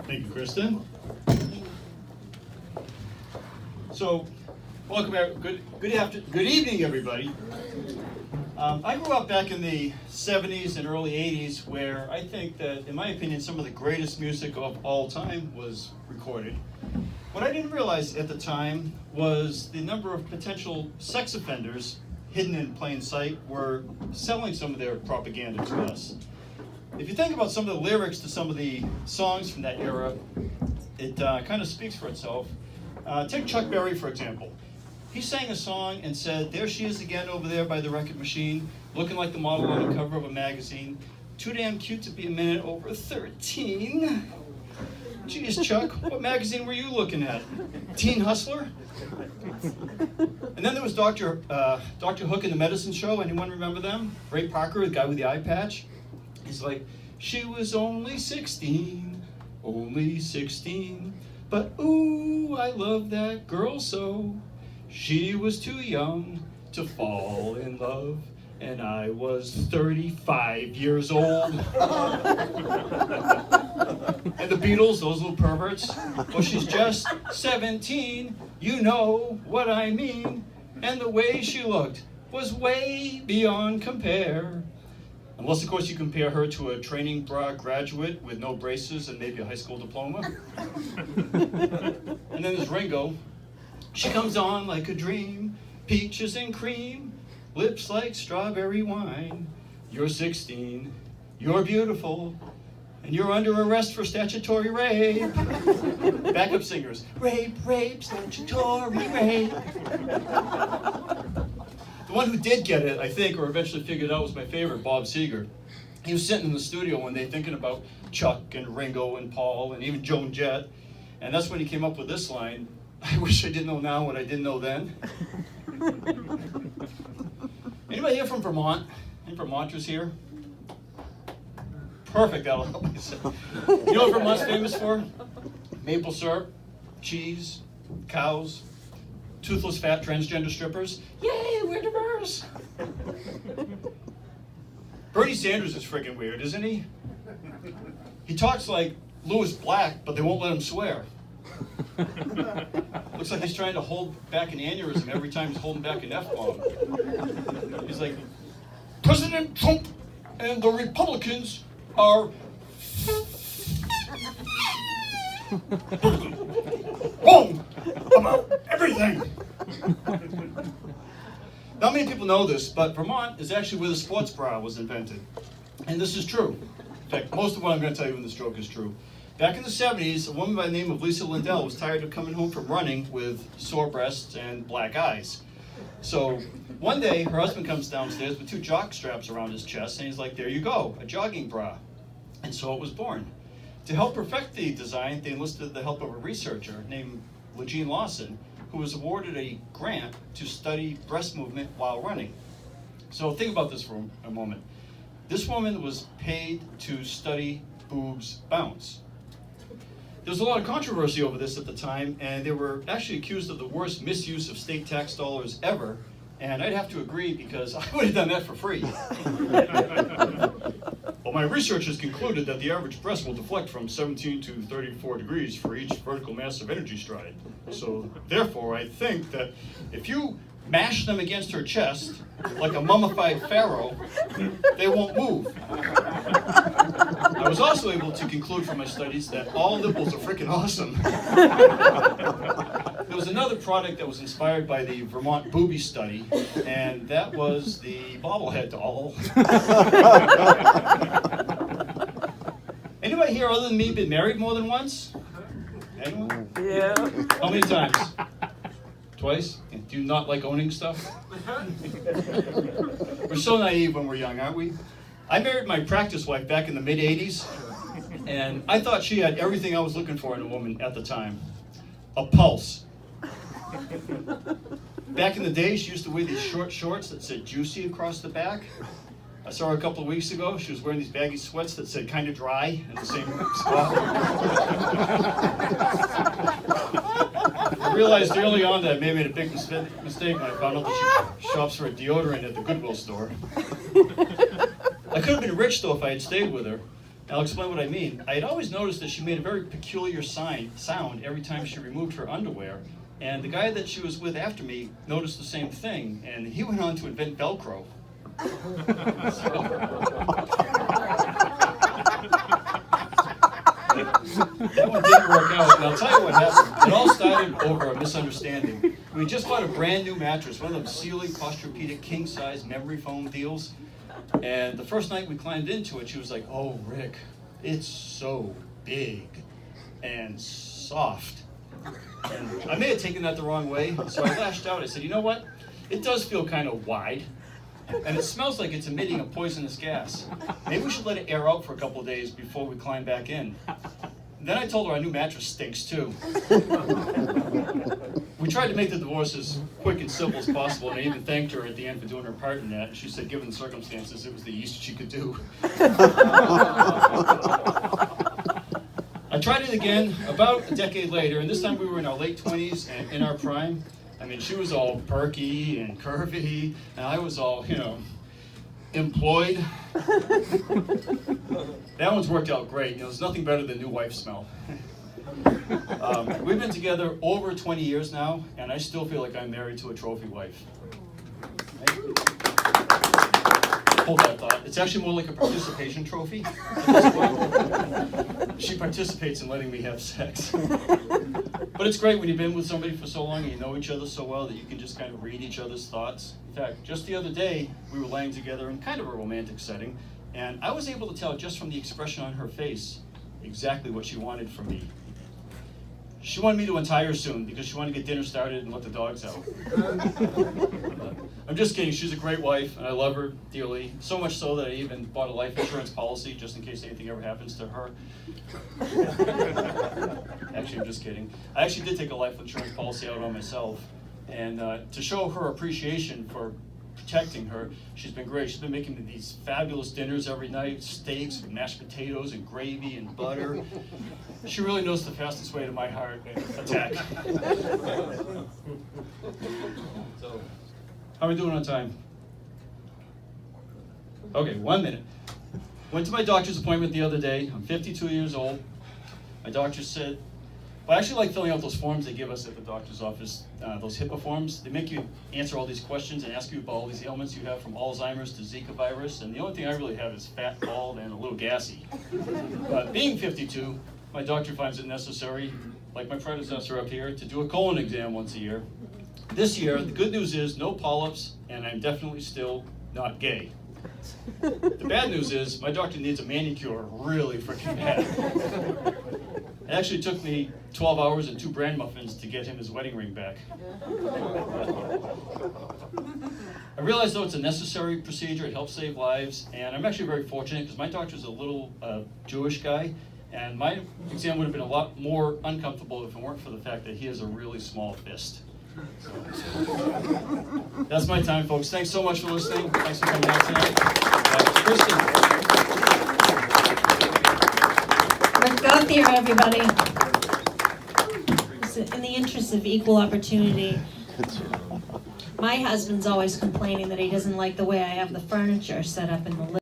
Thank you, Kristen. So, welcome. Good evening, everybody. I grew up back in the 70s and early 80s, where I think that, in my opinion, some of the greatest music of all time was recorded. What I didn't realize at the time was the number of potential sex offenders hidden in plain sight were selling some of their propaganda to us. If you think about some of the lyrics to some of the songs from that era, it kind of speaks for itself. Take Chuck Berry, for example. He sang a song and said, "There she is again over there by the record machine, looking like the model on the cover of a magazine. Too damn cute to be a minute over 13. Geez, Chuck, what magazine were you looking at? Teen Hustler?" And then there was Dr. Hook and the Medicine Show. Anyone remember them? Ray Parker, the guy with the eye patch. He's like, "She was only 16, but ooh, I love that girl so. She was too young to fall in love, and I was 35 years old." And the Beatles, those little perverts, "Well, she's just 17, you know what I mean. And the way she looked was way beyond compare." Unless, of course, you compare her to a training bra graduate with no braces and maybe a high school diploma. And then there's Ringo. "She comes on like a dream, peaches and cream, lips like strawberry wine. You're 16, you're beautiful, and you're under arrest for statutory rape." Backup singers, "Rape, rape, statutory rape." The one who did get it, I think, or eventually figured it out, was my favorite, Bob Seger. He was sitting in the studio one day thinking about Chuck and Ringo and Paul and even Joan Jett, and that's when he came up with this line, "I wish I didn't know now what I didn't know then." Anybody here from Vermont? Any Vermonters here? Perfect, that'll help myself. You know what Vermont's famous for? Maple syrup, cheese, cows, toothless fat transgender strippers. Yay, we're diverse. Bernie Sanders is friggin' weird, isn't he? He talks like Louis Black, but they won't let him swear. Looks like he's trying to hold back an aneurysm every time he's holding back an F-bomb. He's like, "President Trump and the Republicans are wrong about everything." Not many people know this, but Vermont is actually where the sports bra was invented. And this is true. In fact, most of what I'm going to tell you in this joke is true. Back in the 70s, a woman by the name of Lisa Lindell was tired of coming home from running with sore breasts and black eyes. So one day, her husband comes downstairs with two jock straps around his chest, and he's like, "There you go, a jogging bra." And so it was born. To help perfect the design, they enlisted the help of a researcher named Legene Lawson, who was awarded a grant to study breast movement while running. So think about this for a moment. This woman was paid to study boobs bounce. There was a lot of controversy over this at the time, and they were actually accused of the worst misuse of state tax dollars ever, and I'd have to agree because I would have done that for free. "Well, my research has concluded that the average breast will deflect from 17 to 34 degrees for each vertical mass of energy stride. So, therefore, I think that if you mash them against her chest, like a mummified pharaoh, they won't move." I was also able to conclude from my studies that all nipples are freaking awesome. There was another product that was inspired by the Vermont Booby Study, and that was the bobblehead doll. Anybody here other than me been married more than once? Anyone? Yeah. How many times? Twice? Do you not like owning stuff? We're so naive when we're young, aren't we? I married my practice wife back in the mid-'80s, and I thought she had everything I was looking for in a woman at the time. A pulse. Back in the day, she used to wear these short shorts that said "juicy" across the back. I saw her a couple of weeks ago. She was wearing these baggy sweats that said "kind of dry" in the same spot. I realized early on that I may have made a big mistake when I found out that she shops for a deodorant at the Goodwill store. I could have been rich, though, if I had stayed with her. I'll explain what I mean. I had always noticed that she made a very peculiar sound every time she removed her underwear, and the guy that she was with after me noticed the same thing, and he went on to invent Velcro. That one didn't work out, and I'll tell you what happened. It all started over a misunderstanding. We just bought a brand new mattress, one of those Sealy Posturepedic king-size memory foam deals. And the first night we climbed into it, she was like, "Oh, Rick, it's so big and soft." And I may have taken that the wrong way, so I lashed out. I said, "You know what? It does feel kind of wide, and it smells like it's emitting a poisonous gas. Maybe we should let it air out for a couple of days before we climb back in." Then I told her our new mattress stinks too. We tried to make the divorce as quick and simple as possible, and I even thanked her at the end for doing her part in that. And she said, given the circumstances, it was the least she could do. I tried it again about a decade later, and this time we were in our late 20s and in our prime. I mean, she was all perky and curvy, and I was all, employed. That one's worked out great. There's nothing better than new wife smell. We've been together over 20 years now, and I still feel like I'm married to a trophy wife. Hold that thought. It's actually more like a participation trophy at this point. She participates in letting me have sex. But it's great when you've been with somebody for so long and you know each other so well that you can just kind of read each other's thoughts. In fact, just the other day, we were laying together in kind of a romantic setting, and I was able to tell just from the expression on her face exactly what she wanted from me. She wanted me to untie her soon because she wanted to get dinner started and let the dogs out. I'm just kidding. She's a great wife, and I love her dearly. So much so that I even bought a life insurance policy just in case anything ever happens to her. Actually, I'm just kidding. I actually did take a life insurance policy out on myself. And to show her appreciation for protecting her, she's been great. She's been making me these fabulous dinners every night, steaks with mashed potatoes and gravy and butter. She really knows the fastest way to my heart attack. So, how are we doing on time? Okay, 1 minute. Went to my doctor's appointment the other day. I'm 52 years old. My doctor said, well, I actually like filling out those forms they give us at the doctor's office, those HIPAA forms. They make you answer all these questions and ask you about all these ailments you have, from Alzheimer's to Zika virus. And the only thing I really have is fat, bald, and a little gassy. But being 52, my doctor finds it necessary, like my predecessor up here, to do a colon exam once a year. This year, the good news is no polyps, and I'm definitely still not gay. The bad news is my doctor needs a manicure really freaking bad. It actually took me 12 hours and 2 bran muffins to get him his wedding ring back. I realize, though, it's a necessary procedure. It helps save lives, and I'm actually very fortunate because my doctor's a little Jewish guy, and my exam would have been a lot more uncomfortable if it weren't for the fact that he has a really small fist. So, that's my time, folks. Thanks so much for listening. Thanks for coming out tonight. Kristen. Rick Gauthier, everybody. In the interest of equal opportunity, my husband's always complaining that he doesn't like the way I have the furniture set up in the living room.